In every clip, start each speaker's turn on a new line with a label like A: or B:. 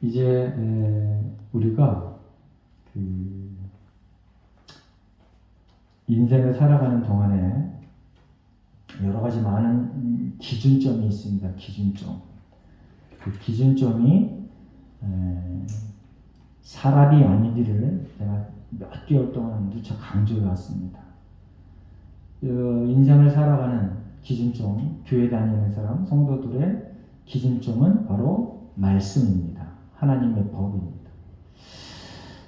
A: 이제 우리가 그 인생을 살아가는 동안에 여러 가지 많은 기준점이 있습니다. 기준점. 그 기준점이 사람이 아니기를 제가 몇 개월 동안 누차 강조해 왔습니다. 인생을 살아가는 기준점, 교회 다니는 사람, 성도들의 기준점은 바로 말씀입니다. 하나님의 법입니다.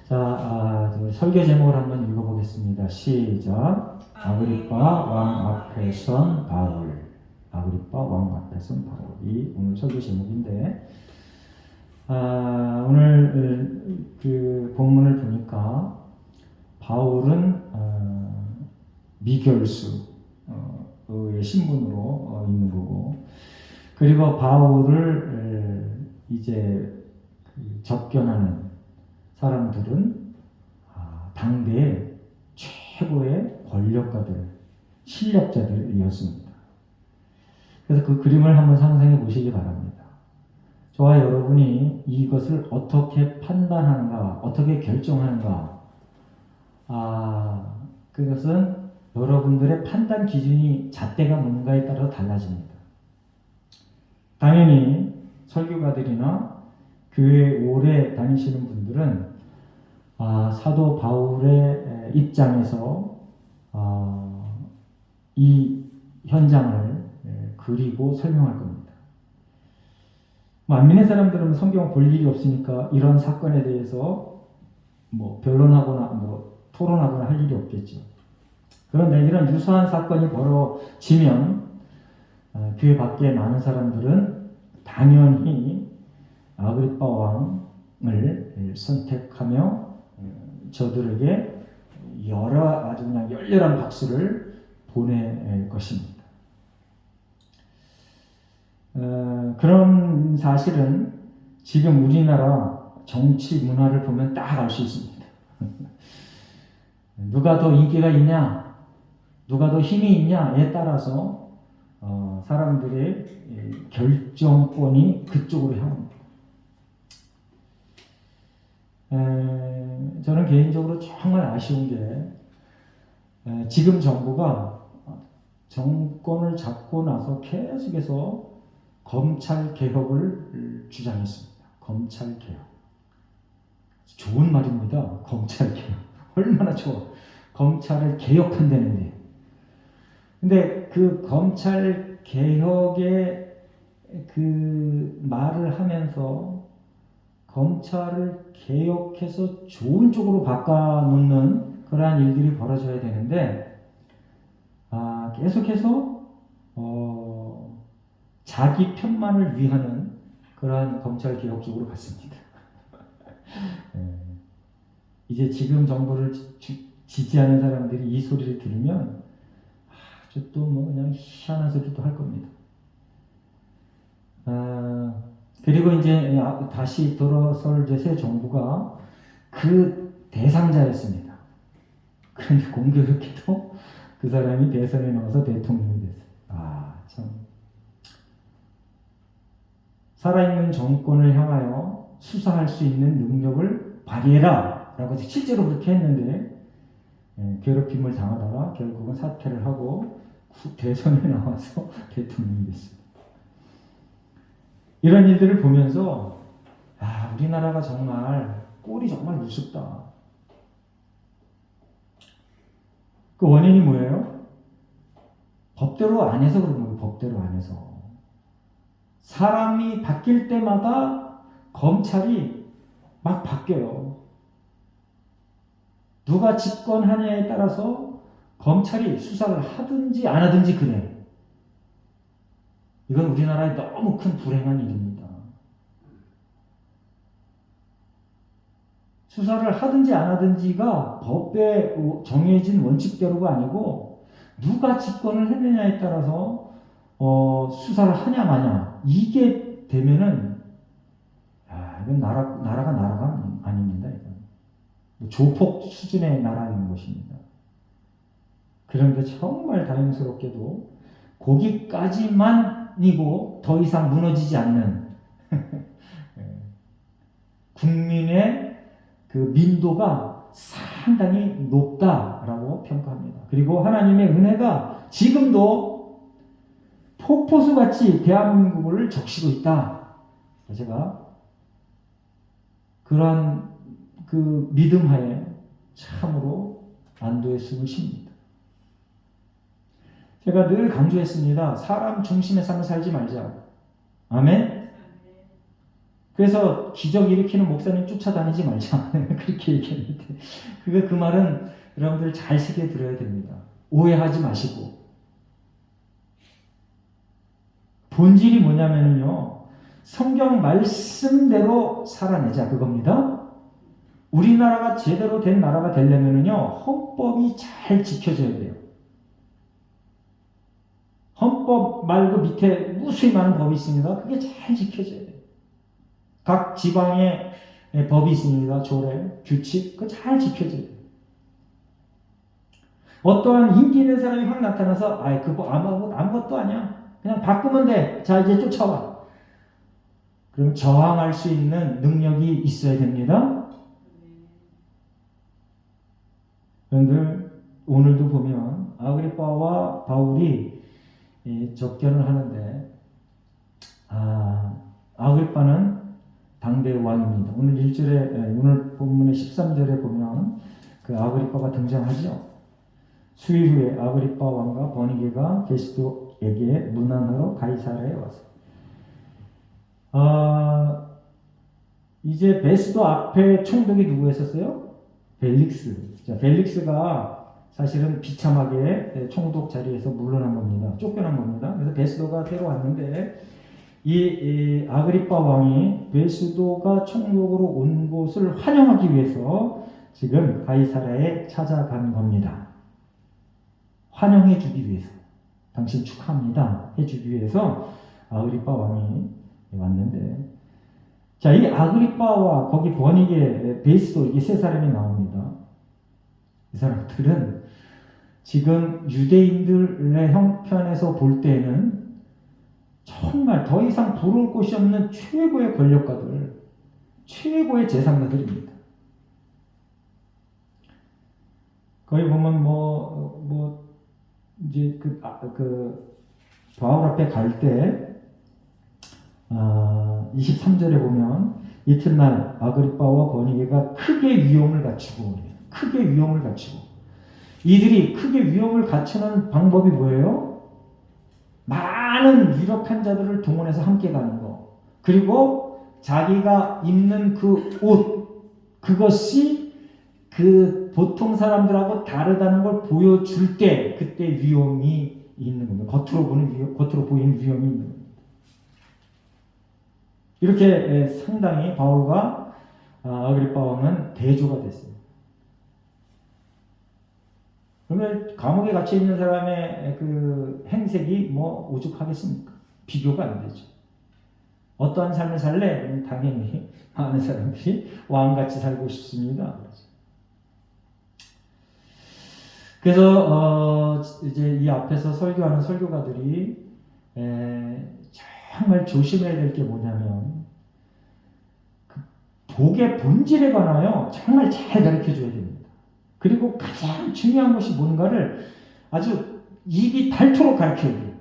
A: 자, 설교 제목을 한번 읽어보겠습니다. 시작. 아그리빠 왕 앞에 선 바울. 아그리빠 왕 앞에 선 바울이 오늘 설교 제목인데, 오늘 그 본문을 보니까 바울은 미결수의 신분으로 있는 거고, 그리고 바울을 이제 접견하는 사람들은 당대의 최고의 권력가들, 실력자들이었습니다. 그래서 그 그림을 한번 상상해 보시기 바랍니다. 저와 여러분이 이것을 어떻게 판단하는가, 어떻게 결정하는가, 그것은 여러분들의 판단 기준이 잣대가 뭔가에 따라 달라집니다. 당연히 설교가들이나 교회 오래 다니시는 분들은 사도 바울의 입장에서 이 현장을 그리고 설명할 겁니다. 만민의 사람들은 성경을 볼 일이 없으니까 이런 사건에 대해서 변론하거나 토론하거나 할 일이 없겠죠. 그런데 이런 유사한 사건이 벌어지면 교회 밖에 많은 사람들은 당연히 아그리빠 왕을 선택하며 저들에게 아주 그냥 열렬한 박수를 보낼 것입니다. 그런 사실은 지금 우리나라 정치 문화를 보면 딱 알 수 있습니다. 누가 더 인기가 있냐, 누가 더 힘이 있냐에 따라서 사람들의 결정권이 그쪽으로 향합니다. 저는 개인적으로 정말 아쉬운 게 지금 정부가 정권을 잡고 나서 계속해서 검찰 개혁을 주장했습니다. 검찰 개혁. 좋은 말입니다. 검찰 개혁. 얼마나 좋아. 검찰을 개혁한다는데. 근데 그 검찰 개혁의 그 말을 하면서 검찰을 개혁해서 좋은 쪽으로 바꿔놓는 그러한 일들이 벌어져야 되는데, 계속해서 자기 편만을 위하는 그러한 검찰 개혁 쪽으로 갔습니다. 이제 지금 정부를 지지하는 사람들이 이 소리를 들으면 또 그냥 희한한 소리도 할 겁니다. 그리고 이제 다시 돌아설 새 정부가 그 대상자였습니다. 그런데 공교롭게도 그 사람이 대선에 나와서 대통령이 됐어요. 참. 살아있는 정권을 향하여 수사할 수 있는 능력을 발휘해라 라고 실제로 그렇게 했는데, 괴롭힘을 당하다가 결국은 사퇴를 하고 대선에 나와서 대통령이 됐습니다. 이런 일들을 보면서 우리나라가 정말 꼴이 정말 우습다. 그 원인이 뭐예요? 법대로 안 해서 그런 거예요. 법대로 안 해서. 사람이 바뀔 때마다 검찰이 막 바뀌어요. 누가 집권하냐에 따라서 검찰이 수사를 하든지 안 하든지 그래. 이건 우리나라의 너무 큰 불행한 일입니다. 수사를 하든지 안 하든지가 법에 정해진 원칙대로가 아니고 누가 집권을 했느냐에 따라서 수사를 하냐 마냐 이게 되면은 이건 나라가 아닙니다. 이건 조폭 수준의 나라인 것입니다. 그런데 정말 다행스럽게도 거기까지만이고 더 이상 무너지지 않는 국민의 그 민도가 상당히 높다라고 평가합니다. 그리고 하나님의 은혜가 지금도 폭포수같이 대한민국을 적시고 있다. 제가 그러한 그 믿음 하에 참으로 안도의 숨을 쉽니다. 제가 늘 강조했습니다. 사람 중심의 삶을 살지 말자. 아멘? 그래서 기적 일으키는 목사님 쫓아다니지 말자. 그렇게 얘기했는데 그 말은 여러분들 잘 새겨 들어야 됩니다. 오해하지 마시고. 본질이 뭐냐면요. 성경 말씀대로 살아내자 그겁니다. 우리나라가 제대로 된 나라가 되려면요. 헌법이 잘 지켜져야 돼요. 헌법 말고 밑에 무수히 많은 법이 있습니다. 그게 잘 지켜져야 돼요. 각 지방의 법이 있습니다. 조례, 규칙, 그거 잘 지켜져야 돼요. 어떠한 인기 있는 사람이 확 나타나서 그거 아무것도 아니야. 그냥 바꾸면 돼. 자, 이제 쫓아와. 그럼 저항할 수 있는 능력이 있어야 됩니다. 여러분들 오늘도 보면 아그리빠와 바울이 접견을 하는데 아그리빠는 당대의 왕입니다. 오늘 1절에 오늘 본문의 13절에 보면 그 아그리빠가 등장하죠. 수일 후에 아그리빠 왕과 버니게가 게스도에게 문안하러 가이사랴에 왔어요. 이제 베스도 앞에 총독이 누구였었어요? 벨릭스. 자, 벨릭스가 사실은 비참하게 총독 자리에서 물러난 겁니다. 쫓겨난 겁니다. 그래서 베스도가 새로 왔는데 이 아그리빠 왕이 베스도가 총독으로 온 곳을 환영하기 위해서 지금 가이사랴에 찾아간 겁니다. 환영해 주기 위해서. 당신 축하합니다. 해주기 위해서 아그리빠 왕이 왔는데 자, 이 아그리빠와 거기 버니게 베스도 이게 세 사람이 나옵니다. 이 사람들은 지금 유대인들의 형편에서 볼 때는 정말 더 이상 부러울 곳이 없는 최고의 권력가들, 최고의 재상가들입니다. 거기 보면 이제 바울 앞에 갈 때 23절에 보면 이튿날 아그리빠와 버니게가 크게 위험을 갖추고 이들이 크게 위험을 갖추는 방법이 뭐예요? 많은 유력한 자들을 동원해서 함께 가는 거. 그리고 자기가 입는 그 옷, 그것이 그 보통 사람들하고 다르다는 걸 보여줄 때 그때 위험이 있는 겁니다. 겉으로 보이는 위험이 있는 겁니다. 이렇게 상당히 바울과 아그리빠 왕은 대조가 됐어요. 그러면 감옥에 갇혀 있는 사람의 그 행색이 오죽하겠습니까? 비교가 안 되죠. 어떠한 삶을 살래? 당연히 많은 사람들이 왕같이 살고 싶습니다. 그래서 이제 이 앞에서 설교하는 설교가들이 정말 조심해야 될 게 뭐냐면 그 복의 본질에 관하여 정말 잘 가르쳐줘야 됩니다. 그리고 가장 중요한 것이 뭔가를 아주 입이 닳도록 가르쳐야 돼요.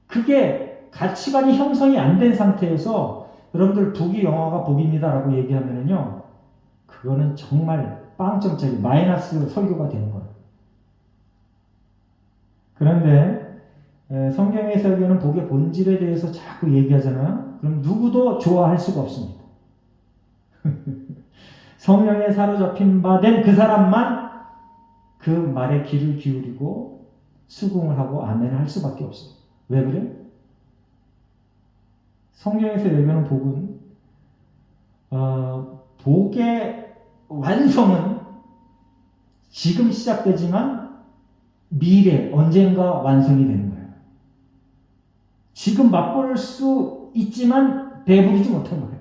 A: 그게 가치관이 형성이 안 된 상태에서 여러분들 복이 영화가 복입니다라고 얘기하면은요, 그거는 정말 빵점짜리 마이너스 설교가 되는 거예요. 그런데 성경의 설교는 복의 본질에 대해서 자꾸 얘기하잖아요. 그럼 누구도 좋아할 수가 없습니다. 성령에 사로잡힌 바 된 그 사람만 그 말에 귀를 기울이고 수긍을 하고 아멘을 할 수밖에 없어요. 왜 그래? 성경에서 얘기하는 복은 복의 완성은 지금 시작되지만 미래 언젠가 완성이 되는 거예요. 지금 맛볼 수 있지만 배부르지 못한 거예요.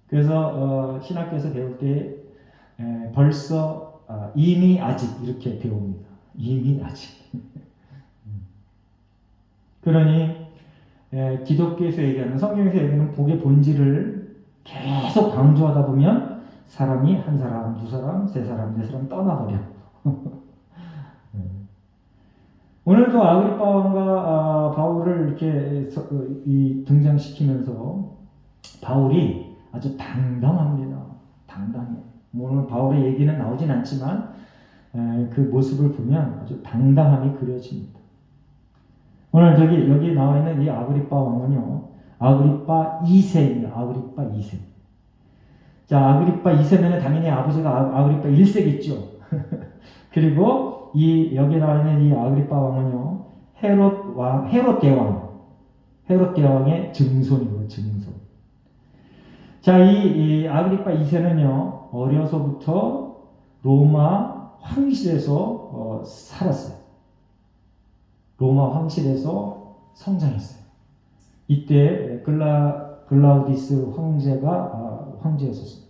A: 그래서 신학교에서 배울 때 벌써 이미 아직 이렇게 배웁니다. 이미 아직. 그러니 기독교에서 얘기하는, 성경에서 얘기하는 복의 본질을 계속 강조하다 보면 사람이 한 사람, 두 사람, 세 사람, 네 사람 떠나버려. 오늘도 아그리파 왕과 바울을 이렇게 등장시키면서 바울이 아주 당당합니다. 당당해. 오늘 바울의 얘기는 나오진 않지만 그 모습을 보면 아주 당당함이 그려집니다. 오늘 여기 나와 있는 이 아그리파 왕은요, 아그리파 2세입니다. 아그리파 2세. 자, 아그리파 2세면 당연히 아버지가 아그리파 1세겠죠. 그리고 여기 나와 있는 이 아그리파 왕은요, 헤롯 대왕의 증손이고, 증손. 자, 이 아그리파 2세는요, 어려서부터 로마 황실에서 살았어요. 로마 황실에서 성장했어요. 이때 글라우디스 황제가 황제였었습니다.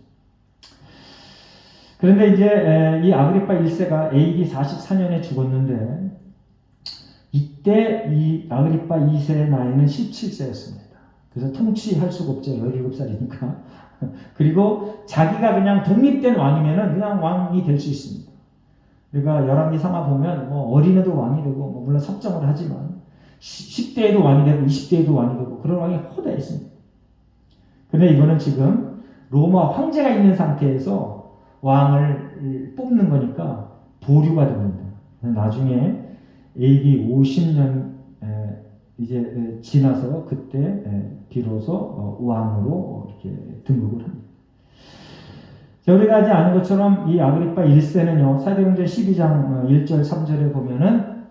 A: 그런데 이제 이 아그리파 1세가 AD 44년에 죽었는데, 이때 이 아그리파 2세의 나이는 17세였습니다. 그래서 통치할 수가 없죠. 17살이니까. 그리고 자기가 그냥 독립된 왕이면은 그냥 왕이 될 수 있습니다. 우리가 열왕기 상하 보면 뭐 어린애도 왕이 되고, 뭐 물론 섭정을 하지만 10대에도 왕이 되고 20대에도 왕이 되고 그런 왕이 허다해 있습니다. 근데 이거는 지금 로마 황제가 있는 상태에서 왕을 뽑는 거니까 보류가 됩니다. 나중에 AD 50년 이제 지나서 그때 비로소 왕으로 이렇게 등극을 합니다. 자, 우리가 아직 아는 것처럼 이 아그리파 1세는요, 사도행전 12장 1절 3절에 보면은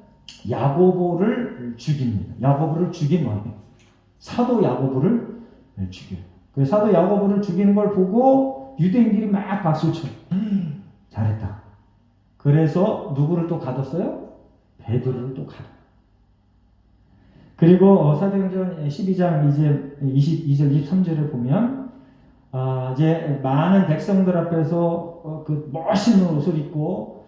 A: 야고보를 죽입니다. 야고보를 죽인 왕이에요. 사도 야고보를 죽여요. 그 사도 야고보를 죽이는 걸 보고 유대인들이 막 박수를 쳐요. 잘했다. 그래서 누구를 또 가뒀어요? 베드로를 또 가둬요. 그리고 사도행전 12장 이제 22절 23절에 보면 이제 많은 백성들 앞에서 그 멋있는 옷을 입고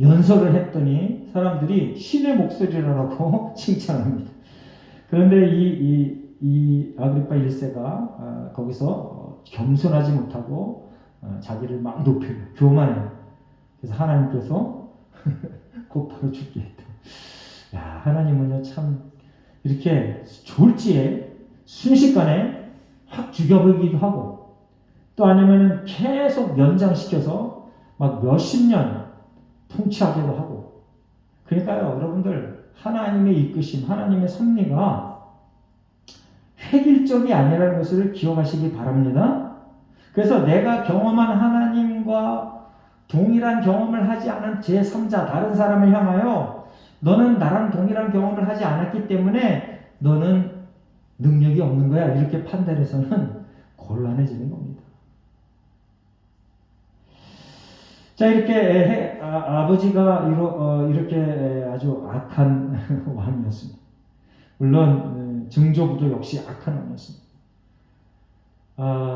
A: 연설을 했더니 사람들이 신의 목소리라고 칭찬합니다. 그런데 이 아그리파 1세가 거기서 겸손하지 못하고 자기를 막 높여요. 교만해요. 그래서 하나님께서 곧바로 죽게 했다. 야, 하나님은요, 참 이렇게 졸지에 순식간에 확 죽여버리기도 하고, 또 아니면은 계속 연장시켜서 막 몇십 년 통치하기도 하고. 그러니까요, 여러분들, 하나님의 이끄심, 하나님의 섭리가 획일적이 아니라는 것을 기억하시기 바랍니다. 그래서 내가 경험한 하나님과 동일한 경험을 하지 않은 제3자, 다른 사람을 향하여 너는 나랑 동일한 경험을 하지 않았기 때문에 너는 능력이 없는 거야, 이렇게 판단해서는 곤란해지는 겁니다. 자, 이렇게 아버지가 이렇게 아주 악한 왕이었습니다. 물론 증조부도 역시 악한 왕이었습니다.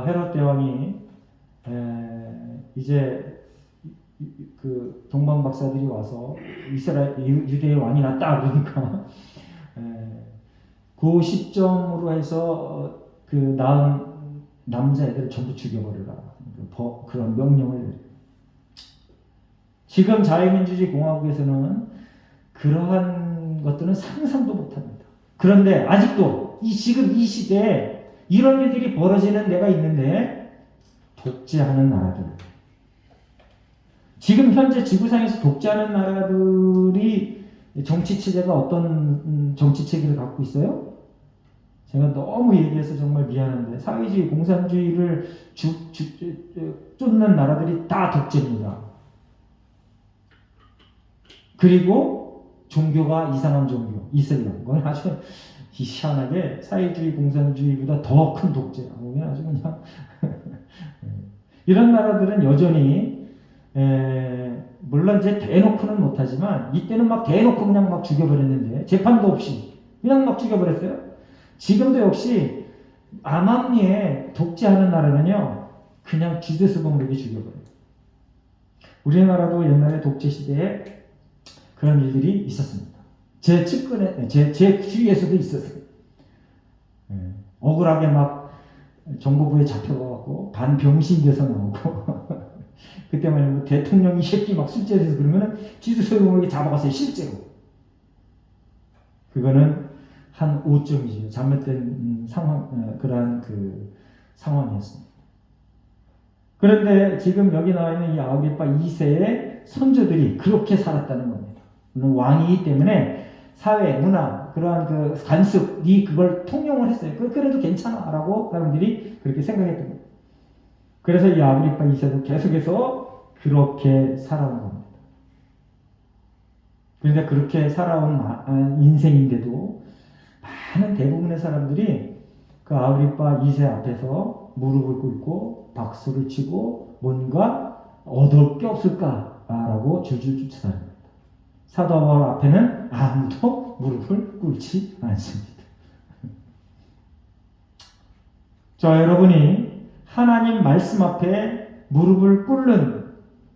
A: 헤롯 대왕이 이제 그 동방 박사들이 와서 유대의 왕이 났다 그러니까 그 시점으로 해서 그 낳은 남자애들을 전부 죽여버리라, 그런 명령을 내려요. 지금 자유민주주의 공화국에서는 그러한 것들은 상상도 못합니다. 그런데 아직도 지금 이 시대에 이런 일들이 벌어지는 데가 있는데, 독재하는 나라들, 지금 현재 지구상에서 독재하는 나라들이 정치체제가 어떤 정치체계를 갖고 있어요? 제가 너무 얘기해서 정말 미안한데, 사회주의, 공산주의를 쫓는 나라들이 다 독재입니다. 그리고 종교가 이상한 종교, 이슬람. 그건 아주 희한하게 사회주의, 공산주의보다 더 큰 독재야. 그건 아주 그냥 이런 나라들은 여전히 물론 이제 대놓고는 못하지만 이때는 막 대놓고 그냥 막 죽여버렸는데, 재판도 없이 그냥 막 죽여버렸어요. 지금도 역시 암암리에 독재하는 나라는요, 그냥 쥐대서봉으로 죽여버려요. 우리나라도 옛날에 독재 시대에 그런 일들이 있었습니다. 제 측근에, 제 주위에서도 있었어요. 억울하게 막 정보부에 잡혀가고 반병신 돼서 나오고 그때 말이야 뭐 대통령이 새끼 막 술자리에서 그러면은 지도소용에게 잡아갔어요 실제로. 그거는 한 5점이죠. 잘못된 상황 그러한 그 상황이었습니다. 그런데 지금 여기 나와 있는 이 아그리파 2세의 선조들이 그렇게 살았다는 겁니다. 물론 왕이기 때문에 사회, 문화, 그러한 그 관습이 그걸 통용을 했어요. 그래도 괜찮아 라고 사람들이 그렇게 생각했던 거예요. 그래서 이 아그리파 2세도 계속해서 그렇게 살아온 겁니다. 그런데 그렇게 살아온 인생인데도 많은 대부분의 사람들이 그 아그리파 2세 앞에서 무릎을 꿇고 박수를 치고 뭔가 얻을 게 없을까라고 줄줄 쫓아다닙니다. 사도 바울 앞에는 아무도 무릎을 꿇지 않습니다. 자, 여러분이 하나님 말씀 앞에 무릎을 꿇는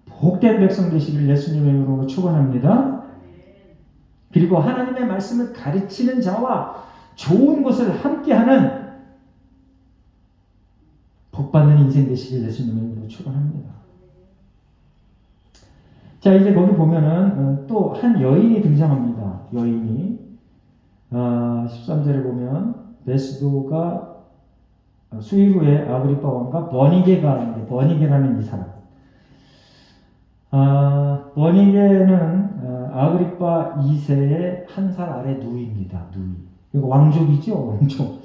A: 복된 백성 되시기를 예수님의 이름으로 축원합니다. 그리고 하나님의 말씀을 가르치는 자와 좋은 것을 함께하는 복받는 인생 되시길 예수님의 이름으로 축원합니다. 자, 이제 거기 보면은 또 한 여인이 등장합니다. 여인이 13절에 보면 베스도가 수일 후에 아그리파 왕과 버니게라는 이 사람. 버니게는 아그리파 2세의 한 살 아래 누이입니다. 누이. 이거 왕족이죠, 왕족.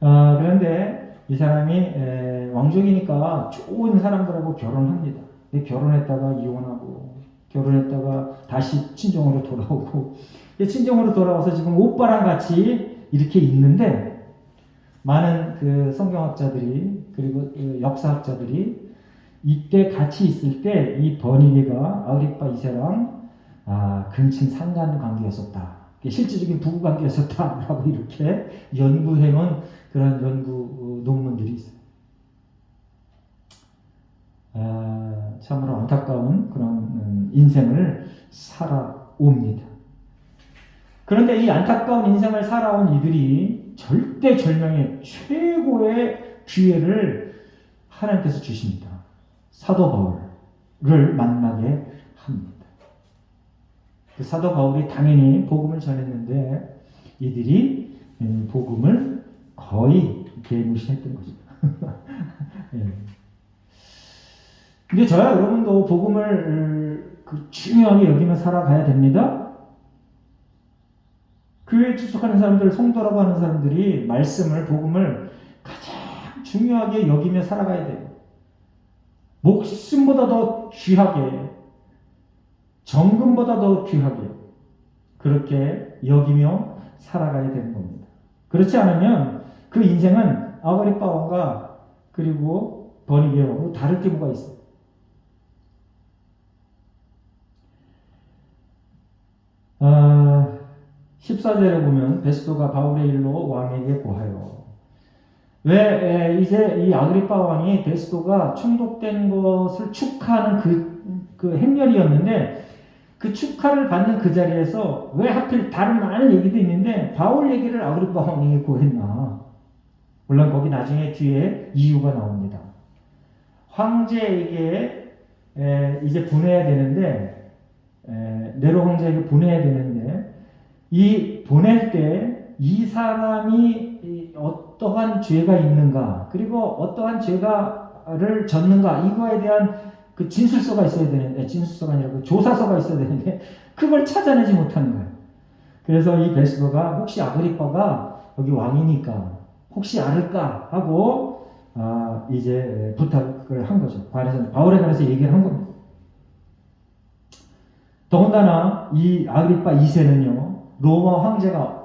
A: 그런데 이 사람이 왕족이니까 좋은 사람들하고 결혼합니다. 결혼했다가 이혼하고, 결혼했다가 다시 친정으로 돌아오고, 친정으로 돌아와서 지금 오빠랑 같이 이렇게 있는데, 많은 그 성경학자들이, 그리고 역사학자들이 이때 같이 있을 때 이 버니게가 아그리파 2세랑 근친 상간 관계였었다. 실질적인 부부 관계였었다라고 이렇게 연구해놓은 그런 연구 논문들이 있어요. 참으로 안타까운 그런 인생을 살아옵니다. 그런데 이 안타까운 인생을 살아온 이들이 절대절명의 최고의 기회를 하나님께서 주십니다. 사도 바울을 만나게 합니다. 그 사도 바울이 당연히 복음을 전했는데 이들이 복음을 거의 개무시했던 거죠. 근데 저야 여러분도 복음을 중요하게 여기며 살아가야 됩니다. 교회에 출석하는 사람들, 성도라고 하는 사람들이 말씀을, 복음을 가장 중요하게 여기며 살아가야 돼요. 목숨보다 더 귀하게, 정금보다 더 귀하게 그렇게 여기며 살아가야 되는 겁니다. 그렇지 않으면 그 인생은 아그리파 왕과 그리고 버니게 왕하고 다를 게 뭐가 있어요. 14절에 보면 베스도가 바울의 일로 왕에게 고하여. 왜 이제 이 아그리파 왕이 베스도가 총독된 것을 축하하는 그 행렬이었는데 그 축하를 받는 그 자리에서 왜 하필 다른 많은 얘기도 있는데 바울 얘기를 아그리파 왕에게 고했나. 물론 거기 나중에 뒤에 이유가 나옵니다. 황제에게 이제 보내야 되는데 네로 황제에게 보내야 되는데 이 보낼 때 이 사람이 어떠한 죄가 있는가 그리고 어떠한 죄가를 졌는가 이거에 대한 그 진술서가 있어야 되는데 진술서가 아니라 그 조사서가 있어야 되는데 그걸 찾아내지 못하는 거예요. 그래서 이 베스도가 혹시 아그리파가 여기 왕이니까 혹시 알을까 하고 이제 부탁을 한 거죠. 바울에 관해서 얘기를 한 겁니다. 더군다나 이 아그리파 2세는요 로마 황제가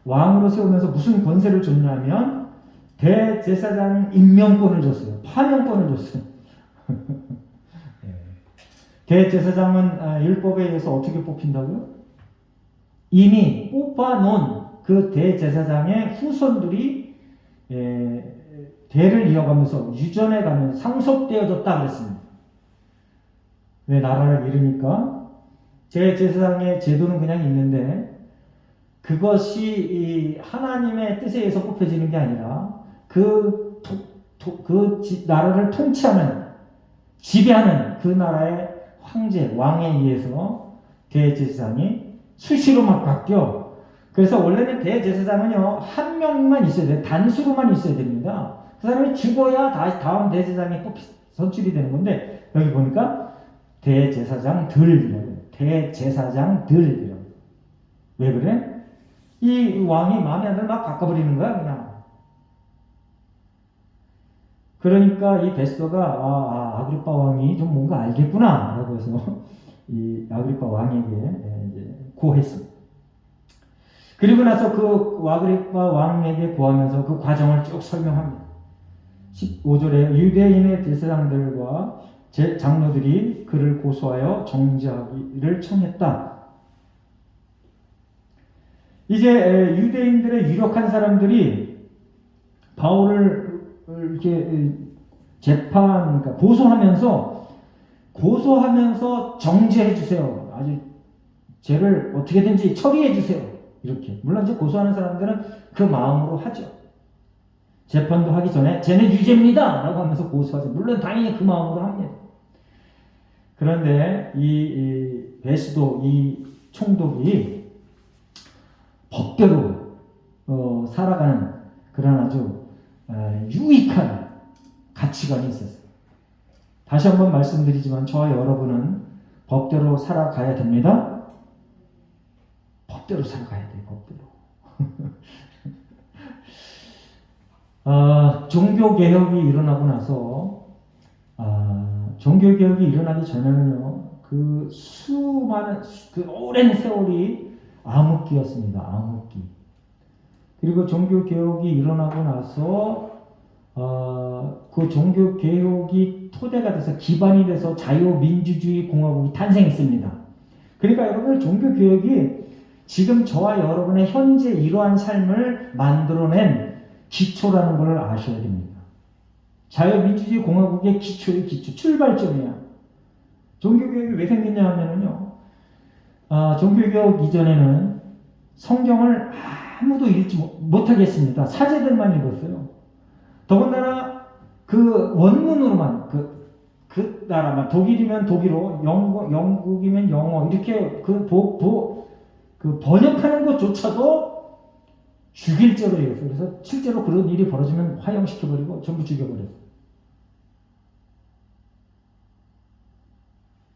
A: 왕으로 세우면서 무슨 권세를 줬냐면 대제사장 임명권을 줬어요. 파명권을 줬어요. 대제사장은 율법에 의해서 어떻게 뽑힌다고요? 이미 뽑아놓은 그 대제사장의 후손들이 대를 이어가면서 유전해가면서 상속되어졌다 그랬습니다. 왜 나라를 잃으니까 대제사장의 제도는 그냥 있는데 그것이 이 하나님의 뜻에 의해서 뽑혀지는 게 아니라 그 나라를 통치하는, 지배하는 그 나라의 황제, 왕에 의해서 대제사장이 수시로 막 바뀌어. 그래서 원래는 대제사장은요, 한 명만 있어야 돼요. 단수로만 있어야 됩니다. 그 사람이 죽어야 다음 대제사장이 선출이 되는 건데, 여기 보니까 대제사장들이라고. 대제사장들이라고. 왜 그래? 이 왕이 마음에 안 들면 막 바꿔버리는 거야, 그냥. 그러니까 이 베스더가 아그리파 왕이 좀 뭔가 알겠구나 라고 해서 이 아그리파 왕에게 이제 고했습니다. 그리고 나서 그 아그리파 왕에게 고하면서 그 과정을 쭉 설명합니다. 15절에 유대인의 대제사장들과 장로들이 그를 고소하여 정죄하기를 청했다. 이제 유대인들의 유력한 사람들이 바울을 이렇게 그러니까 고소하면서 정죄해 주세요. 아주 죄를 어떻게든지 처리해 주세요. 이렇게. 물론 이제 고소하는 사람들은 그 마음으로 하죠. 재판도 하기 전에 쟤는 유죄입니다 라고 하면서 고소하죠. 물론 당연히 그 마음으로 합니다. 그런데 이 베스도, 이 총독이 법대로 살아가는 그런 아주 유익한 가치관이 있었어요. 다시 한번 말씀드리지만 저와 여러분은 법대로 살아가야 됩니다. 법대로 살아가야 돼요. 법대로. 종교개혁이 일어나고 나서 종교개혁이 일어나기 전에는요, 그 수많은 그 오랜 세월이 암흑기였습니다. 암흑기. 그리고 종교개혁이 일어나고 나서 그 종교개혁이 토대가 돼서 기반이 돼서 자유민주주의 공화국이 탄생했습니다. 그러니까 여러분, 종교개혁이 지금 저와 여러분의 현재 이러한 삶을 만들어낸 기초라는 걸 아셔야 됩니다. 자유민주주의 공화국의 기초의 기초, 출발점이야. 종교개혁이 왜 생겼냐 하면요, 종교개혁 이전에는 성경을 아무도 읽지 못하겠습니다. 사제들만 읽었어요. 더군다나 그 원문으로만, 그 나라만, 독일이면 독일어, 영국이면 영어, 이렇게 그 번역하는 것조차도 죽일 죄로 읽었어요. 그래서 실제로 그런 일이 벌어지면 화형시켜버리고 전부 죽여버렸어요.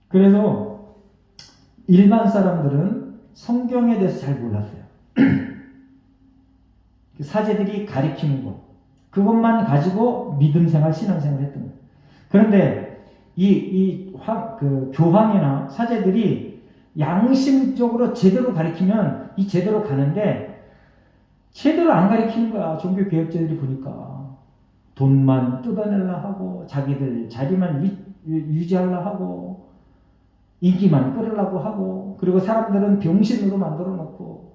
A: 그래서 일반 사람들은 성경에 대해서 잘 몰랐어요. 사제들이 가리키는 것, 그것만 가지고 믿음 생활, 신앙 생활을 했던 거예요. 그런데 그 교황이나 사제들이 양심적으로 제대로 가리키면 이 제대로 가는데, 제대로 안 가리키는 거야. 종교 개혁자들이 보니까 돈만 뜯어내려 하고, 자기들 자리만 유지하려 하고, 인기만 끌으려고 하고, 그리고 사람들은 병신으로 만들어 놓고.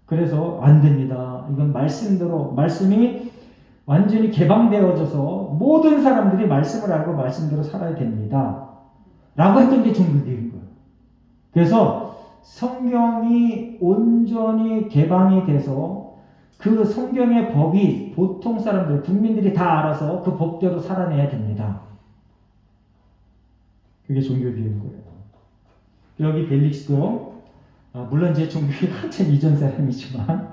A: 그래서 안 됩니다. 이건 말씀이 완전히 개방되어져서 모든 사람들이 말씀을 알고 말씀대로 살아야 됩니다 라고 했던 게 종교개혁인 거예요. 그래서 성경이 온전히 개방이 돼서 그 성경의 법이 보통 사람들, 국민들이 다 알아서 그 법대로 살아내야 됩니다. 그게 종교개혁인 거예요. 여기 벨릭스도 물론 제 종교개혁 한참 이전 사람이지만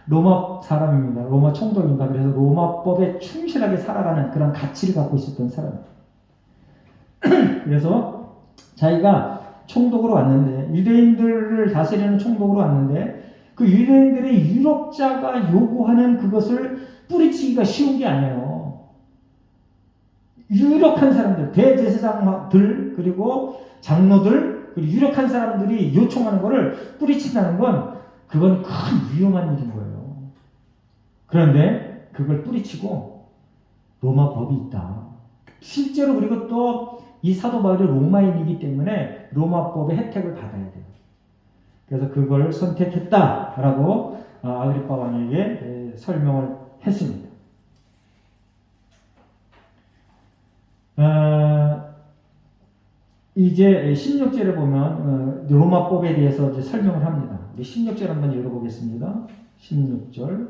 A: 로마 사람입니다. 로마 총독입니다. 그래서 로마법에 충실하게 살아가는 그런 가치를 갖고 있었던 사람. 그래서 자기가 총독으로 왔는데, 유대인들을 다스리는 총독으로 왔는데, 그 유대인들의 유력자가 요구하는 그것을 뿌리치기가 쉬운 게 아니에요. 유력한 사람들, 대제사장들, 그리고 장로들, 그리고 유력한 사람들이 요청하는 것을 뿌리친다는 건 그건 큰 위험한 일인 거예요. 그런데 그걸 뿌리치고 로마 법이 있다. 실제로. 그리고 또 이 사도 바울이 로마인이기 때문에 로마법의 혜택을 받아야 돼요. 그래서 그걸 선택했다라고 아그리파 왕에게 설명을 했습니다. 이제 16절에 보면 로마법에 대해서 이제 설명을 합니다. 16절 한번 읽어보겠습니다. 16절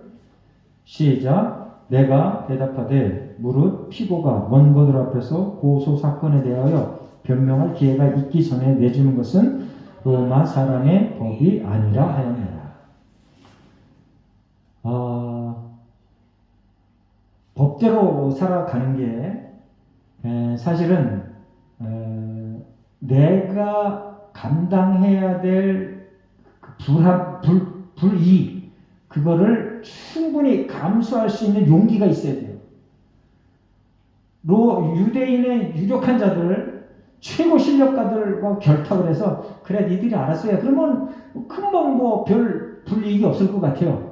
A: 시작. 내가 대답하되 무릇 피고가 원고들 앞에서 고소 사건에 대하여 변명할 기회가 있기 전에 내주는 것은 로마 사람의 법이 아니라 하였느니라. 법대로 살아가는 게 사실은 내가 감당해야 될 불이익 그거를 충분히 감수할 수 있는 용기가 있어야 돼요. 유대인의 유력한 자들 최고 실력가들과 결탁을 해서 그래 니들이 알아서 해. 그러면 금방 뭐 별 불이익이 없을 것 같아요.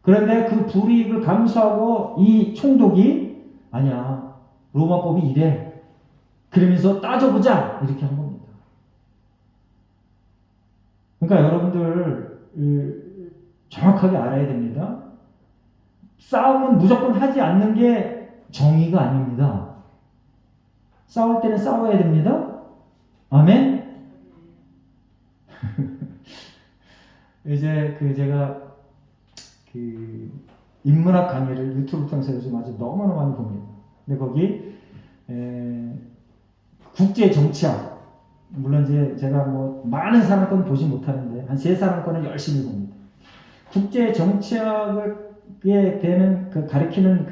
A: 그런데 그 불이익을 감수하고 이 총독이 아니야 로마법이 이래 그러면서 따져보자 이렇게 한 겁니다. 그러니까 여러분들 정확하게 알아야 됩니다. 싸움은 무조건 하지 않는 게 정의가 아닙니다. 싸울 때는 싸워야 됩니다. 아멘. 이제 제가 인문학 강의를 유튜브 통해서 요즘 아주 너무너무 많이 봅니다. 근데 거기 국제 정치학 물론 이제 제가 뭐 많은 사람권 보지 못하는데 한 3사람권을 열심히 봅니다. 국제 정치학에 되는 가리키는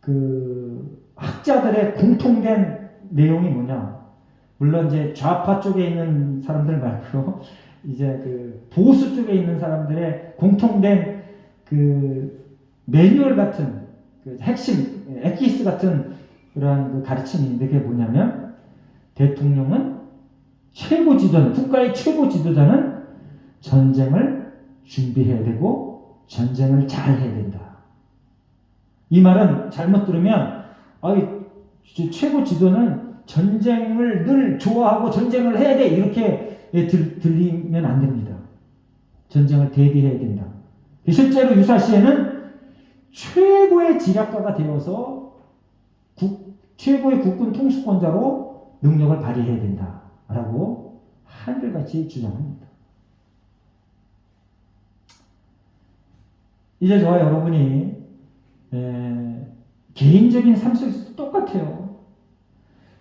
A: 그 학자들의 공통된 내용이 뭐냐? 물론 이제 좌파 쪽에 있는 사람들 말고 이제 보수 쪽에 있는 사람들의 공통된 매뉴얼 같은 핵심 엑기스 같은 그러한 가르침이 있는데 그게 뭐냐면 대통령은 최고 지도자, 국가의 최고 지도자는 전쟁을 준비해야 되고 전쟁을 잘 해야 된다. 이 말은 잘못 들으면 최고 지도는 전쟁을 늘 좋아하고 전쟁을 해야 돼 이렇게 들리면 안 됩니다. 전쟁을 대비해야 된다. 실제로 유사시에는 최고의 지략가가 되어서 최고의 국군 통수권자로 능력을 발휘해야 된다라고 한결같이 주장합니다. 이제 저와 여러분이 개인적인 삶 속에서 똑같아요.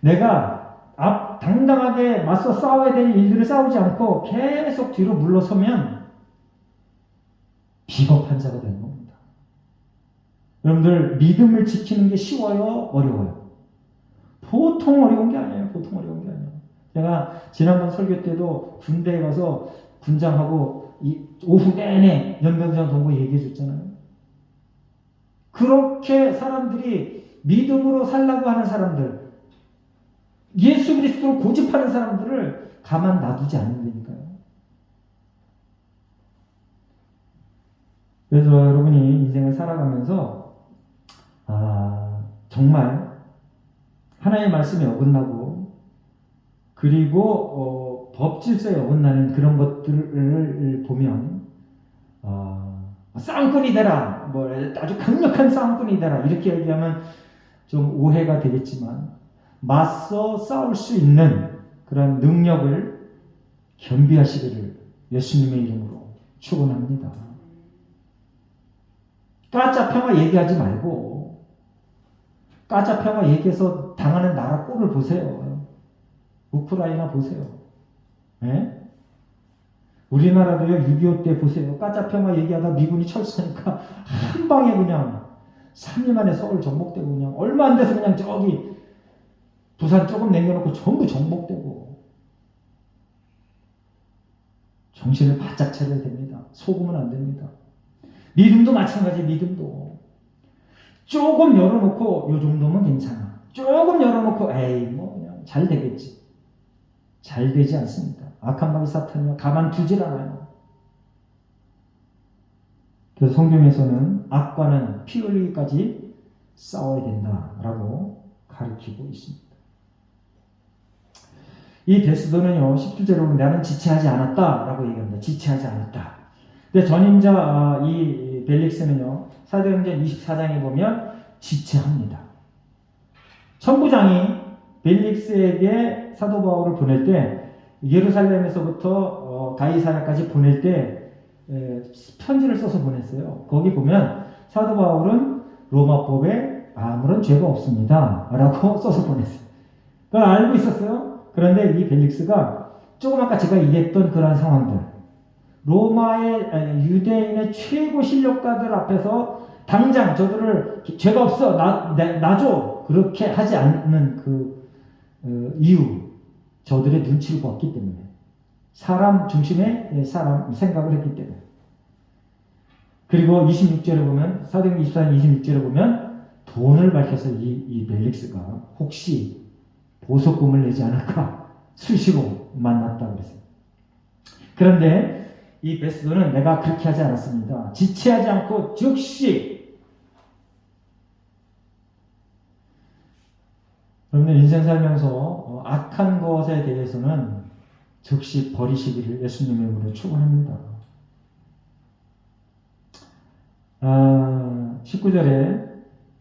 A: 내가 당당하게 맞서 싸워야 될 일들을 싸우지 않고 계속 뒤로 물러서면 비겁한 자가 되는 겁니다. 여러분들 믿음을 지키는 게 쉬워요? 어려워요? 보통 어려운 게 아니에요. 보통 어려운 게 아니에요. 제가 지난번 설교 때도 군대에 가서 군장하고 오후 내내 연병장 동거 얘기해 줬잖아요. 그렇게 사람들이 믿음으로 살라고 하는 사람들, 예수 그리스도를 고집하는 사람들을 가만 놔두지 않는다니까요. 그래서 여러분이 인생을 살아가면서 정말 하나님의 말씀에 어긋나고 그리고 법 질서에 어긋나는 그런 것들을 보면 싸움꾼이 되라, 뭐 아주 강력한 싸움꾼이 되라 이렇게 얘기하면 좀 오해가 되겠지만 맞서 싸울 수 있는 그런 능력을 겸비하시기를 예수님의 이름으로 축원합니다. 가짜 평화 얘기하지 말고 가짜 평화 얘기해서 당하는 나라 꼴을 보세요. 우크라이나 보세요. 네? 우리나라도요 6.25 때 보세요. 가짜 평화 얘기하다 미군이 철수하니까 한 방에 그냥 3일 만에 서울 정복되고 그냥 얼마 안 돼서 그냥 저기 부산 조금 남겨놓고 전부 정복되고 정신을 바짝 차려야 됩니다. 속으면 안 됩니다. 믿음도 마찬가지. 믿음도 조금 열어놓고 요 정도면 괜찮아. 조금 열어놓고 에이 뭐 그냥 잘 되겠지. 잘 되지 않습니다. 악한 마귀 사탄이요 가만두질 않아요. 그래서 성경에서는 악과는 피 흘리기까지 싸워야 된다라고 가르치고 있습니다. 이 베스도는요 17절에 보면 나는 지체하지 않았다라고 얘기합니다. 지체하지 않았다. 근데 전임자 이 벨릭스는요 사도행전 24장에 보면 지체합니다. 천부장이 벨릭스에게 사도 바울을 보낼 때 예루살렘에서부터 가이사랴까지 보낼 때 편지를 써서 보냈어요. 거기 보면 사도 바울은 로마법에 아무런 죄가 없습니다 라고 써서 보냈어요. 그걸 알고 있었어요. 그런데 이 벨릭스가 조금 아까 제가 얘기했던 그러한 상황들, 로마의 유대인의 최고 실력가들 앞에서 당장 저들을 죄가 없어 놔줘 그렇게 하지 않는 그 이유, 저들의 눈치를 보았기 때문에, 사람 중심의 사람 생각을 했기 때문에. 그리고 26절에 보면, 사도행전 24장 26절에 보면 돈을 밝혀서 이 벨릭스가 혹시 보석금을 내지 않을까 수시로 만났다고 그랬어요. 그런데 이 베스도는 내가 그렇게 하지 않았습니다. 지체하지 않고 즉시. 여러분들 인생 살면서 악한 것에 대해서는 즉시 버리시기를 예수님의 이름으로 축원합니다. 19절에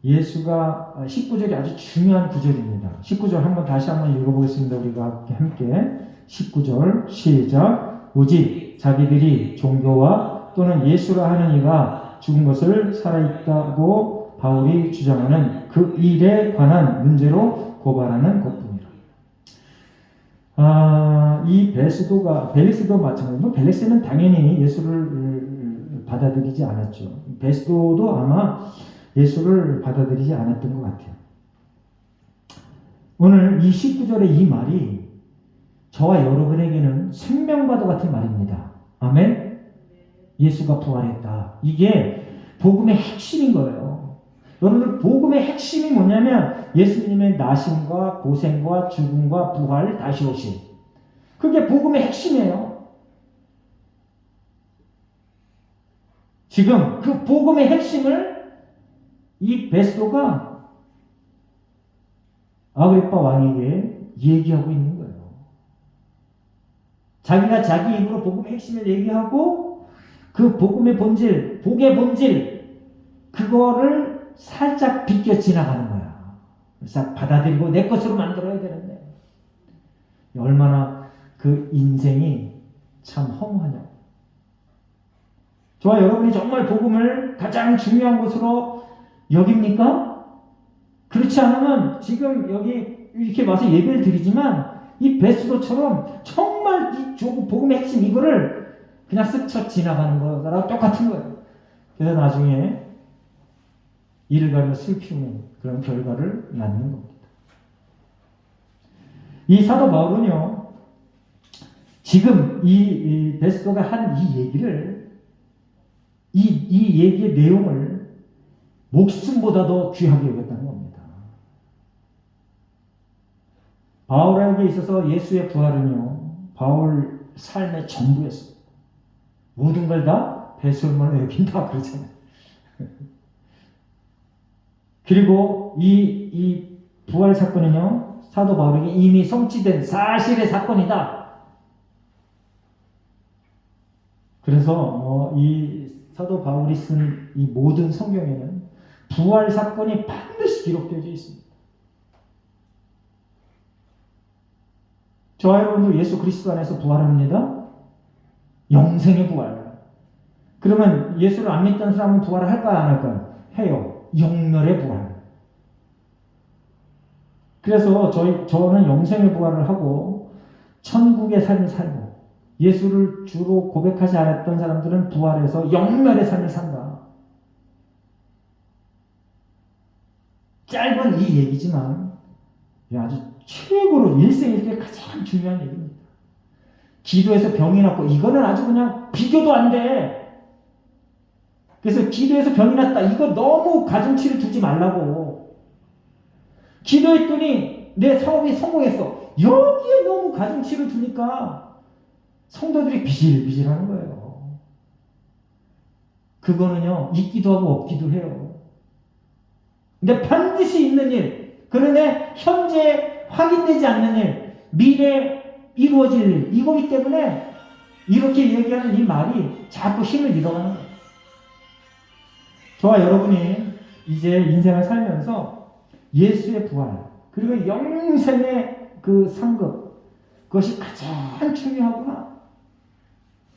A: 예수가 19절이 아주 중요한 구절입니다. 19절 한번 다시 한번 읽어보겠습니다. 우리가 함께 19절 시작. 오직 자기들이 종교와 또는 예수라 하는 이가 죽은 것을 살아있다고 바울이 주장하는 그 일에 관한 문제로 고발하는 것뿐이라. 이 벨릭스도 마찬가지로, 벨릭스는 당연히 예수를 받아들이지 않았죠. 베스도도 아마 예수를 받아들이지 않았던 것 같아요. 오늘 이 19절의 이 말이 저와 여러분에게는 생명과도 같은 말입니다. 아멘? 예수가 부활했다. 이게 복음의 핵심인 거예요. 여러분들, 복음의 핵심이 뭐냐면 예수님의 나심과 고생과 죽음과 부활, 다시 오심. 그게 복음의 핵심이에요. 지금 그 복음의 핵심을 이 베스도가 아그리파 왕에게 얘기하고 있는 거예요. 자기가 자기 입으로 복음의 핵심을 얘기하고 그 복음의 본질, 복의 본질, 그거를 살짝 비껴 지나가는 거야. 싹 받아들이고 내 것으로 만들어야 되는데 얼마나 그 인생이 참 허무하냐. 저와 여러분이 정말 복음을 가장 중요한 것으로 여깁니까? 그렇지 않으면 지금 여기 이렇게 와서 예배를 드리지만 이 베스도처럼 정말 이 복음의 핵심 이거를 그냥 스쳐 지나가는 거랑 똑같은 거예요. 그래서 나중에 이를 가리며 슬피우는 그런 결과를 낳는 겁니다. 이 사도 바울은요, 지금 이 베스도가 한 이 얘기를, 이 얘기의 내용을 목숨보다도 귀하게 여겼다는 겁니다. 바울에게 있어서 예수의 부활은요, 바울 삶의 전부였어요. 모든 걸 다 배설물로 여긴다 그러잖아요. 그리고 이 부활 사건은요, 사도 바울에게 이미 성취된 사실의 사건이다. 그래서 이 사도 바울이 쓴 이 모든 성경에는 부활 사건이 반드시 기록되어 있습니다. 저와 여러분도 예수 그리스도 안에서 부활합니다. 영생의 부활. 그러면 예수를 안 믿던 사람은 부활을 할까요, 안 할까요? 해요. 영멸의 부활. 그래서 저는 영생의 부활을 하고 천국의 삶을 살고, 예수를 주로 고백하지 않았던 사람들은 부활해서 영멸의 삶을 산다. 짧은 이 얘기지만 아주 최고로 일생일대 가장 중요한 얘기입니다. 기도해서 병이 났고, 이거는 아주 그냥 비교도 안 돼. 그래서 기도해서 병이 났다, 이거 너무 가중치를 두지 말라고. 기도했더니 내 사업이 성공했어, 여기에 너무 가중치를 두니까 성도들이 비실비실하는 거예요. 그거는요, 있기도 하고 없기도 해요. 근데 반드시 있는 일, 그러네 현재 확인되지 않는 일, 미래 이루어질 일, 이거기 때문에 이렇게 얘기하는 이 말이 자꾸 힘을 잃어가는 거예요. 저와 여러분이 이제 인생을 살면서 예수의 부활, 그리고 영생의 그 상급, 그것이 가장 중요하구나.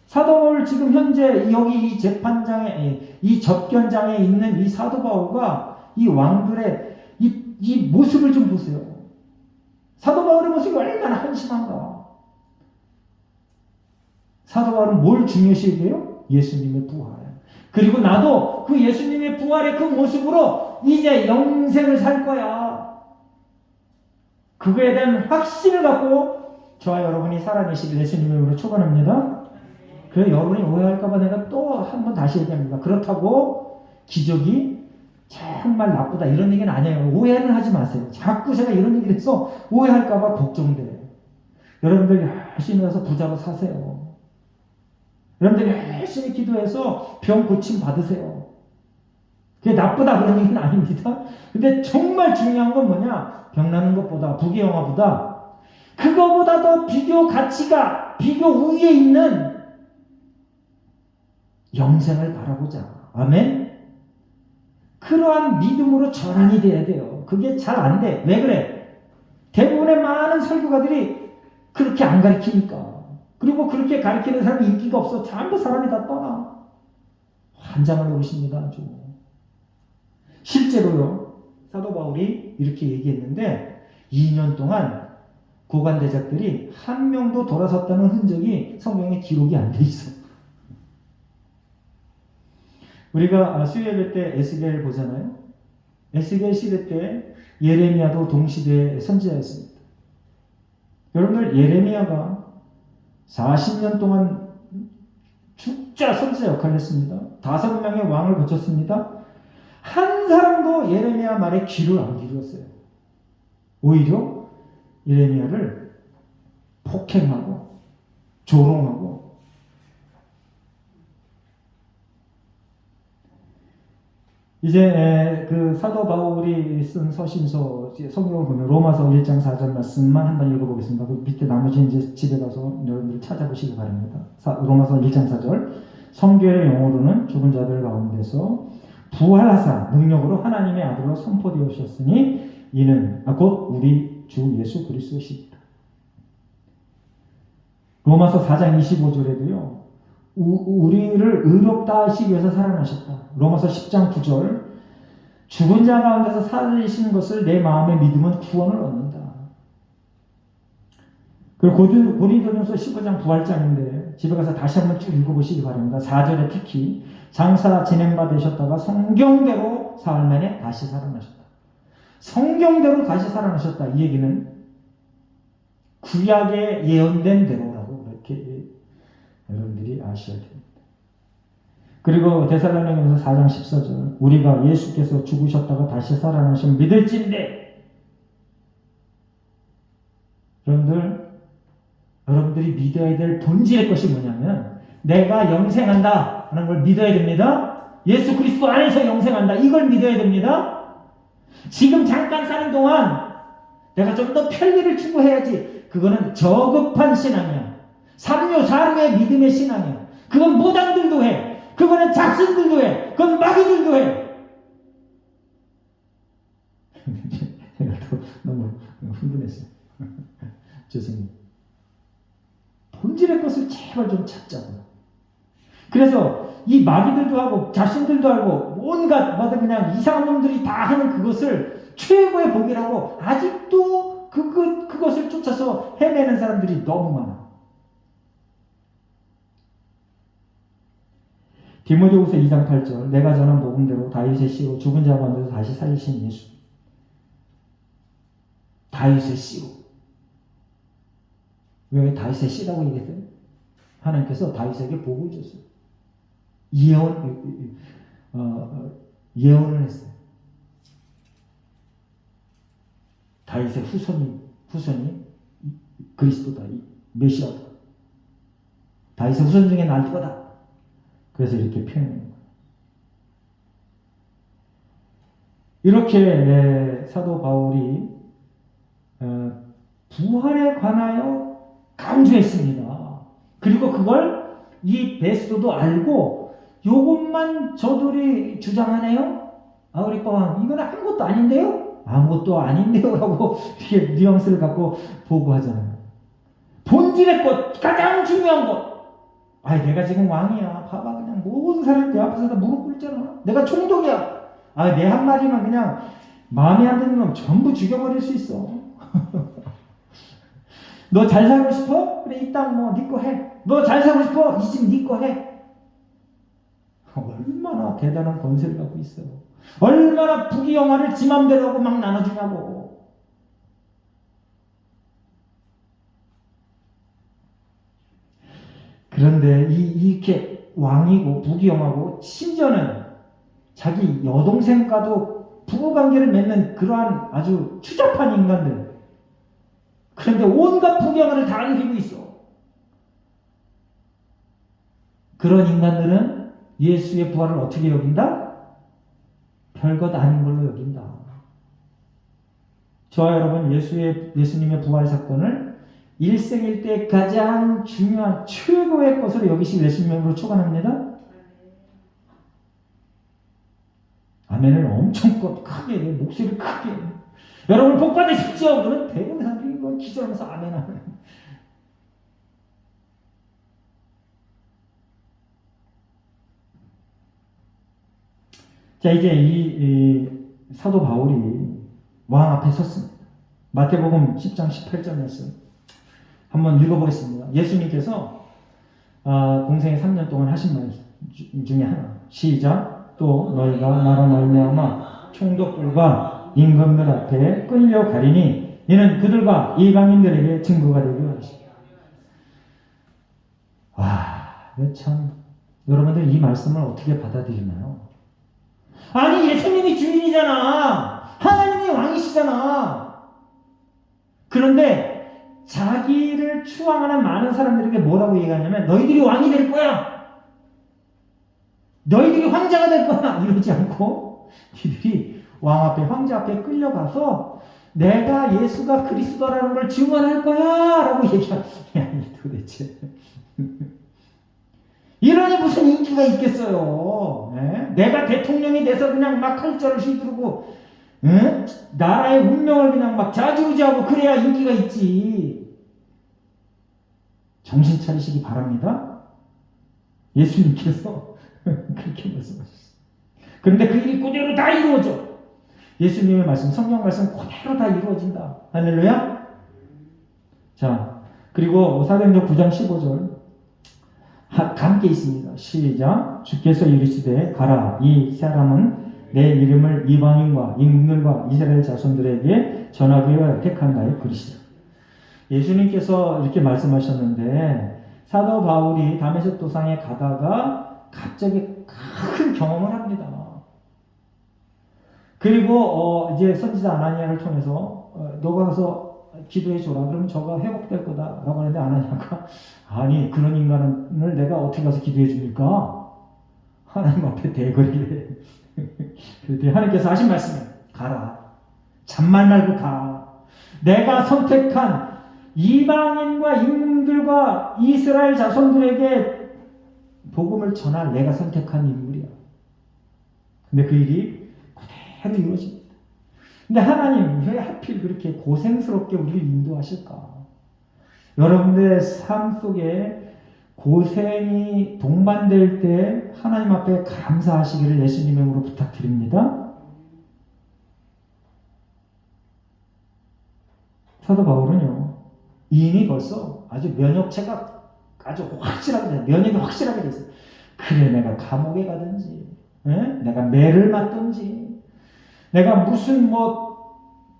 A: 사도 바울 지금 현재 여기 이 재판장에, 이 접견장에 있는 이 사도 바울과 이 왕들의 이 모습을 좀 보세요. 사도 바울의 모습이 얼마나 한심한가. 사도 바울은 뭘 중요시 여겨요? 예수님의 부활. 그리고 나도 그 예수님의 부활의 그 모습으로 이제 영생을 살 거야. 그거에 대한 확신을 갖고 저와 여러분이 살아내시길 예수님의 이름으로 축원합니다. 그래서 여러분이 오해할까봐 내가 또 한 번 다시 얘기합니다. 그렇다고 기적이 정말 나쁘다 이런 얘기는 아니에요. 오해는 하지 마세요. 자꾸 제가 이런 얘기를 해서 오해할까봐 걱정돼요. 여러분들 열심히 해서 부자로 사세요. 여러분들 열심히 기도해서 병 고침 받으세요. 그게 나쁘다 그런 얘기는 아닙니다. 근데 정말 중요한 건 뭐냐? 병나는 것보다, 부귀영화보다, 그거보다 더 비교 가치가, 비교 우위에 있는 영생을 바라보자. 아멘? 그러한 믿음으로 전환이 돼야 돼요. 그게 잘 안 돼. 왜 그래? 대부분의 많은 설교가들이 그렇게 안 가르치니까. 그리고 그렇게 가르치는 사람이 인기가 없어. 전부 사람이 다 떠나. 환장을 노리십니다. 아주. 실제로요. 사도 바울이 이렇게 얘기했는데 2년 동안 고관대작들이 한 명도 돌아섰다는 흔적이 성경에 기록이 안 돼 있어. 우리가 수요예배 때 에스겔 보잖아요. 에스겔 시대 때 예레미야도 동시대의 선지자였습니다. 여러분들 예레미야가 40년 동안 죽자 선지자 역할을 했습니다. 5명의 왕을 거쳤습니다. 한 사람도 예레미야 말에 귀를 안 기울였어요. 오히려 예레미야를 폭행하고 조롱하고 이제 그 사도 바울이 쓴 서신서 성경을 보면 로마서 1장 4절 말씀만 한번 읽어보겠습니다. 그 밑에 나머지 이제 집에 가서 여러분들 찾아보시기 바랍니다. 로마서 1장 4절 성경의 영어로는 죽은 자들 가운데서 부활하사 능력으로 하나님의 아들로 선포되어 오셨으니 이는 곧 우리 주 예수 그리스도시니라. 로마서 4장 25절에도요. 우리를 의롭다 하시기 위해서 살아나셨다. 로마서 10장 9절 죽은 자 가운데서 살리신 것을 내 마음에 믿으면 구원을 얻는다. 그리고 고린도전서 15장 부활장인데 집에 가서 다시 한번 쭉 읽어보시기 바랍니다. 4절에 특히 장사 진행받으셨다가 성경대로 사흘 만에 다시 살아나셨다. 성경대로 다시 살아나셨다. 이 얘기는 구약에 예언된 대로라고 이렇게 여러분들이 아셔야 됩니다. 그리고 데살로니가서 4장 14절 우리가 예수께서 죽으셨다가 다시 살아나신 믿을진데 여러분들이 믿어야 될 본질의 것이 뭐냐면 내가 영생한다 하는 걸 믿어야 됩니다. 예수 그리스도 안에서 영생한다. 이걸 믿어야 됩니다. 지금 잠깐 사는 동안 내가 좀 더 편리를 추구해야지. 그거는 저급한 신앙이야. 삼류 사류의 믿음의 신앙이야. 그건 무당들도 해. 그거는 작신들도 해. 그건 마귀들도 해. 제가 또 너무 흥분했어요. 죄송해요. 본질의 것을 제발 좀 찾자고요. 그래서 이 마귀들도 하고 자신들도 하고 온갖 그냥 이상한 놈들이 다 하는 그것을 최고의 복이라고 아직도 그것을 쫓아서 헤매는 사람들이 너무 많아. 디모데후서 2장 8절 내가 전한 복음대로 다윗의 씨로 죽은 자 가운데서 다시 살리신 예수. 다윗의 씨로. 왜 다윗의 씨라고 얘기했어요? 하나님께서 다윗에게 복을 줬어요. 예언을 했어요. 다윗의 후손이 그리스도다. 메시아다. 다윗의 후손 중에 날 거다. 그래서 이렇게 표현해요. 이렇게 사도 바울이 부활에 관하여 강조했습니다. 그리고 그걸 이 베스도도 알고 요것만 저들이 주장하네요. 아그리빠 왕 이건 아무것도 아닌데요? 아무것도 아닌데요 라고 이렇게 뉘앙스를 갖고 보고하잖아요. 본질의 것, 가장 중요한 것. 아이, 내가 지금 왕이야. 봐봐, 그냥 모든 사람이 내 앞에서 다 무릎 꿇잖아. 내가 총독이야. 아, 내 한마디만 그냥 마음에 안 드는 놈 전부 죽여버릴 수 있어. 너 잘 살고 싶어? 그래, 이 땅 뭐 네 거 해. 너 잘 살고 싶어? 이 집 네 거 해. 얼마나 대단한 권세를 갖고 있어요. 얼마나 부귀영화를 지 맘대로 하고 막 나눠주냐고. 그런데 이렇게 왕이고 부귀영화고 심지어는 자기 여동생과도 부부관계를 맺는 그러한 아주 추잡한 인간들. 그런데 온갖 부귀영화를 다 누리고 있어. 그런 인간들은 예수의 부활을 어떻게 여긴다? 별것 아닌 걸로 여긴다. 저와 여러분, 예수님의 부활 사건을 일생일대 가장 중요한 최고의 것으로 여기시 예수님으로 축원합니다. 아멘을 엄청 크게, 목소리 크게. 여러분 복 받으십시오. 그러면 대부분 사람들이 기절하면서 아멘 하면. 자, 이제 이 사도 바울이 왕 앞에 섰습니다. 마태복음 10장 18절 말씀 한번 읽어보겠습니다. 예수님께서 공생애 3년 동안 하신 말 중에 하나. 시작. 또 너희가 나로 말미암아 총독들과 임금들 앞에 끌려가리니 이는 그들과 이방인들에게 증거가 되게 하시오. 와, 참 여러분들 이 말씀을 어떻게 받아들이나요? 아니, 예수님이 주인이잖아. 하나님이 왕이시잖아. 그런데 자기를 추앙하는 많은 사람들에게 뭐라고 얘기하냐면 너희들이 왕이 될 거야. 너희들이 황자가 될 거야. 이러지 않고 너희들이 왕 앞에, 황자 앞에 끌려가서 내가 예수가 그리스도라는 걸 증언할 거야 라고 얘기하는. 아니, 도대체 이러니 무슨 인기가 있겠어요. 네? 내가 대통령이 돼서 그냥 막 칼자를 휘두르고 나라의 운명을 그냥 막 좌지우지하고 그래야 인기가 있지. 정신 차리시기 바랍니다. 예수님께서 그렇게 말씀하셨어요. 그런데 그 일이 그대로 다 이루어져. 예수님의 말씀, 성경 말씀 그대로 다 이루어진다. 할렐루야. 자, 그리고 사도행전 9장 15절 함께 있습니다. 시작. 주께서 이르시되 가라. 이 사람은 내 이름을 이방인과 임금들과 이스라엘 자손들에게 전하기 위하여 택한 나의 그리스도. 예수님께서 이렇게 말씀하셨는데 사도 바울이 다메섹 도상에 가다가 갑자기 큰 경험을 합니다. 그리고 이제 선지자 아나니아를 통해서 너가 가서 기도해 줘라. 그러면 저가 회복될 거다라고 하는데 아나니아가 아니, 그런 인간을 내가 어떻게 가서 기도해 줍니까? 하나님 앞에 대거리래. 그랬더니 하나님께서 하신 말씀은 가라. 잔말 말고 가. 내가 선택한 이방인과 임금들과 이스라엘 자손들에게 복음을 전할 내가 선택한 인물이야. 근데 그 일이 그대로 이루어집니다. 근데 하나님 왜 하필 그렇게 고생스럽게 우리를 인도하실까? 여러분들의 삶 속에 고생이 동반될 때 하나님 앞에 감사하시기를 예수님의 이름으로 부탁드립니다. 사도 바울은요, 이미 벌써 아주 면역체가 아주 확실하게 돼. 면역이 확실하게 됐어요. 그래, 내가 감옥에 가든지, 내가 매를 맞든지, 내가 무슨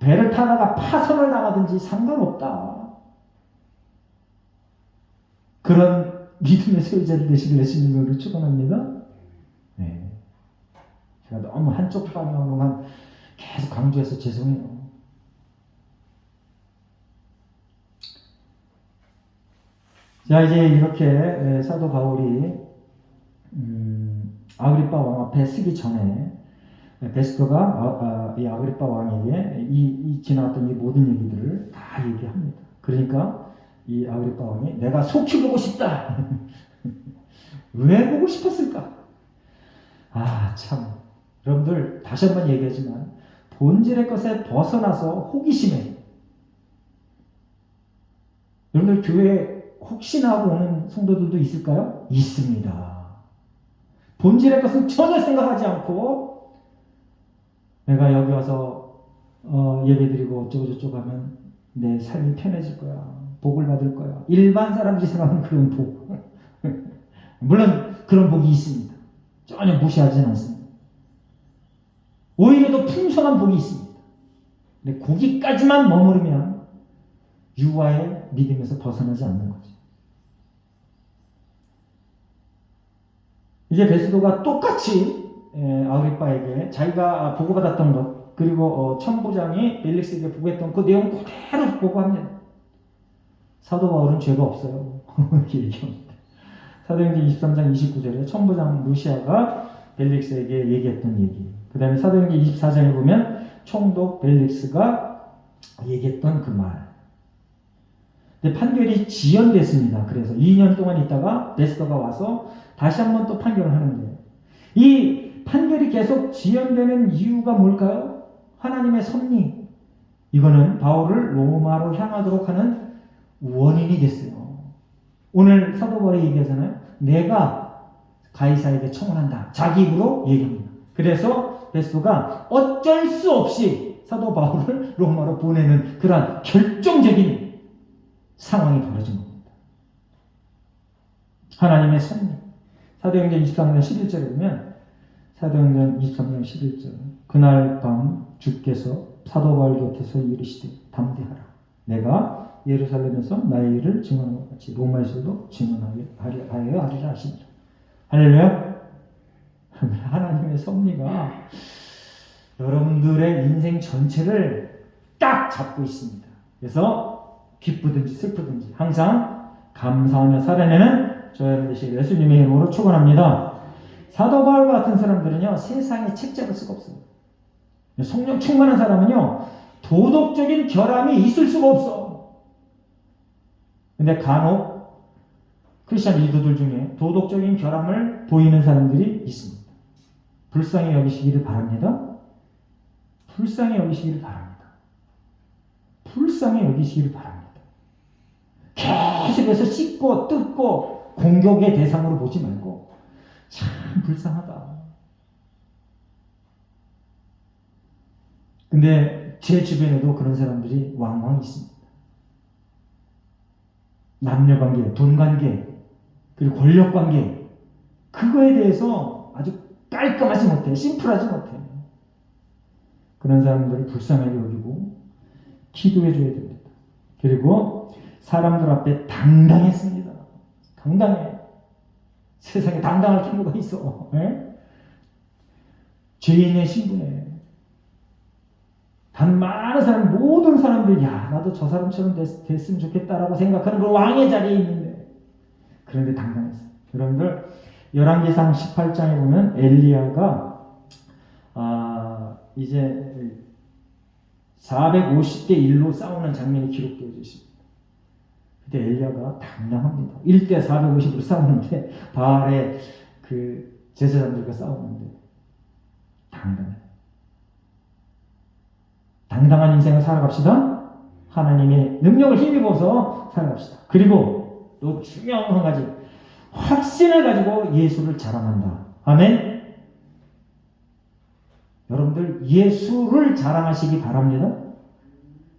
A: 배를 타다가 파선을 나가든지 상관없다. 그런 믿음의 소유자들 되시길 예수님으로 축원합니다. 네. 제가 너무 한쪽 방향으로만 계속 강조해서 죄송해요. 자, 이제 이렇게 사도 바울이 아그리빠 왕 앞에 서기 전에 베스터가 이 아그리빠 왕에게 지나갔던 이 모든 얘기들을 다 얘기합니다. 그러니까 이 아그리빠 왕이 내가 속히 보고 싶다. 왜 보고 싶었을까? 참 여러분들 다시 한번 얘기하지만 본질의 것에 벗어나서 호기심에, 여러분들 교회에 혹시나 하고 오는 성도들도 있을까요? 있습니다. 본질의 것은 전혀 생각하지 않고 내가 여기 와서 예배드리고 어쩌고저쩌고 하면 내 삶이 편해질 거야, 복을 받을 거야. 일반 사람들이 생각하는 그런 복 물론 그런 복이 있습니다. 전혀 무시하지는 않습니다. 오히려 더 풍성한 복이 있습니다. 근데 거기까지만 머무르면 유아의 믿음에서 벗어나지 않는 거죠. 이제 베스도가 똑같이 아그리빠에게 자기가 보고받았던 것, 그리고 천부장이 벨릭스에게 보고했던 그 내용 그대로 보고합니다. 사도 바울은 죄가 없어요. 이렇게 얘기합니다. 사도행전 23장 29절에 천부장 루시아가 벨릭스에게 얘기했던 얘기, 그 다음에 사도행전 24장에 보면 총독 벨릭스가 얘기했던 그 말. 근데 판결이 지연됐습니다. 그래서 2년 동안 있다가 베스도가 와서 다시 한번 또 판결을 하는데, 이 판결이 계속 지연되는 이유가 뭘까요? 하나님의 섭리. 이거는 바울을 로마로 향하도록 하는 원인이 됐어요. 오늘 사도 바울이 얘기하잖아요. 내가 가이사에게 청원한다. 자기 입으로 얘기합니다. 그래서 베스도가 어쩔 수 없이 사도 바울을 로마로 보내는 그러한 결정적인 상황이 벌어진 겁니다. 하나님의 섭리. 사도행전 23장 11절에 보면, 사도행전 23장 11절, 그날 밤 주께서 사도 바울 곁에서 이르시되 담대하라. 내가 예루살렘에서 나의 일을 증언한 것 같이 로마에서도 증언하여 하리라 하십니다. 할렐루야. 하나님의 섭리가 여러분들의 인생 전체를 딱 잡고 있습니다. 그래서 기쁘든지 슬프든지 항상 감사하며 살아내는 저 여러분 되시길 예수님의 이름으로 축원합니다. 사도 바울 같은 사람들은요, 세상에 책 잡을 수가 없어요. 성령 충만한 사람은요, 도덕적인 결함이 있을 수가 없어. 근데 간혹 크리스천 리더들 중에 도덕적인 결함을 보이는 사람들이 있습니다. 불쌍히 여기시기를 바랍니다. 불쌍히 여기시기를 바랍니다. 불쌍히 여기시기를 바랍니다. 계속해서 씻고 뜯고 공격의 대상으로 보지 말고 참 불쌍하다. 근데 제 주변에도 그런 사람들이 왕왕 있습니다. 남녀관계, 돈관계, 그리고 권력관계, 그거에 대해서 아주 깔끔하지 못해, 심플하지 못해. 그런 사람들을 불쌍하게 여기고 기도해 줘야 됩니다. 그리고 사람들 앞에 당당했습니다. 당당해. 세상에 당당할 필요가 있어. 에? 죄인의 신분에 단 많은 사람, 모든 사람들이 야 나도 저 사람처럼 됐으면 좋겠다라고 생각하는 그 왕의 자리에 있는데, 그런데 당당했어요. 여러분들 열왕기상 18장에 보면 엘리야가 이제 450대 1로 싸우는 장면이 기록되어 있습니다. 그때 엘리야가 당당합니다. 1대 450으로 싸우는데, 바알의 그 제사장들과 싸우는데 당당해요. 당당한 인생을 살아갑시다. 하나님의 능력을 힘입어서 살아갑시다. 그리고 또 중요한 한 가지, 확신을 가지고 예수를 자랑한다. 아멘. 여러분들 예수를 자랑하시기 바랍니다.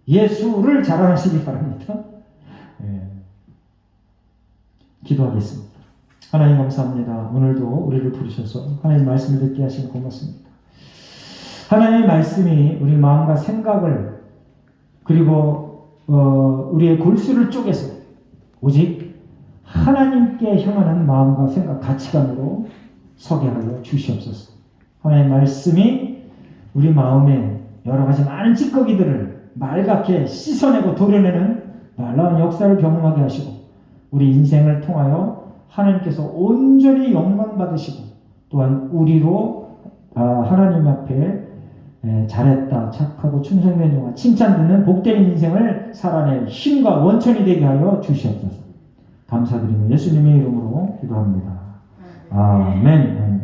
A: 예수를 자랑하시기 바랍니다. 기도하겠습니다. 하나님 감사합니다. 오늘도 우리를 부르셔서 하나님 말씀을 듣게 하시니 고맙습니다. 하나님의 말씀이 우리 마음과 생각을, 그리고 우리의 골수를 쪼개서 오직 하나님께 향하는 마음과 생각, 가치관으로 서게 하여 주시옵소서. 하나님의 말씀이 우리 마음에 여러 가지 많은 찌꺼기들을 맑게 씻어내고 도려내는 놀라운 역사를 경험하게 하시고, 우리 인생을 통하여 하나님께서 온전히 영광 받으시고, 또한 우리로 하나님 앞에 잘했다, 착하고 충성된 영화 칭찬 듣는 복된 인생을 살아낼 힘과 원천이 되게 하여 주시옵소서. 감사드리며 예수님의 이름으로 기도합니다. 아멘.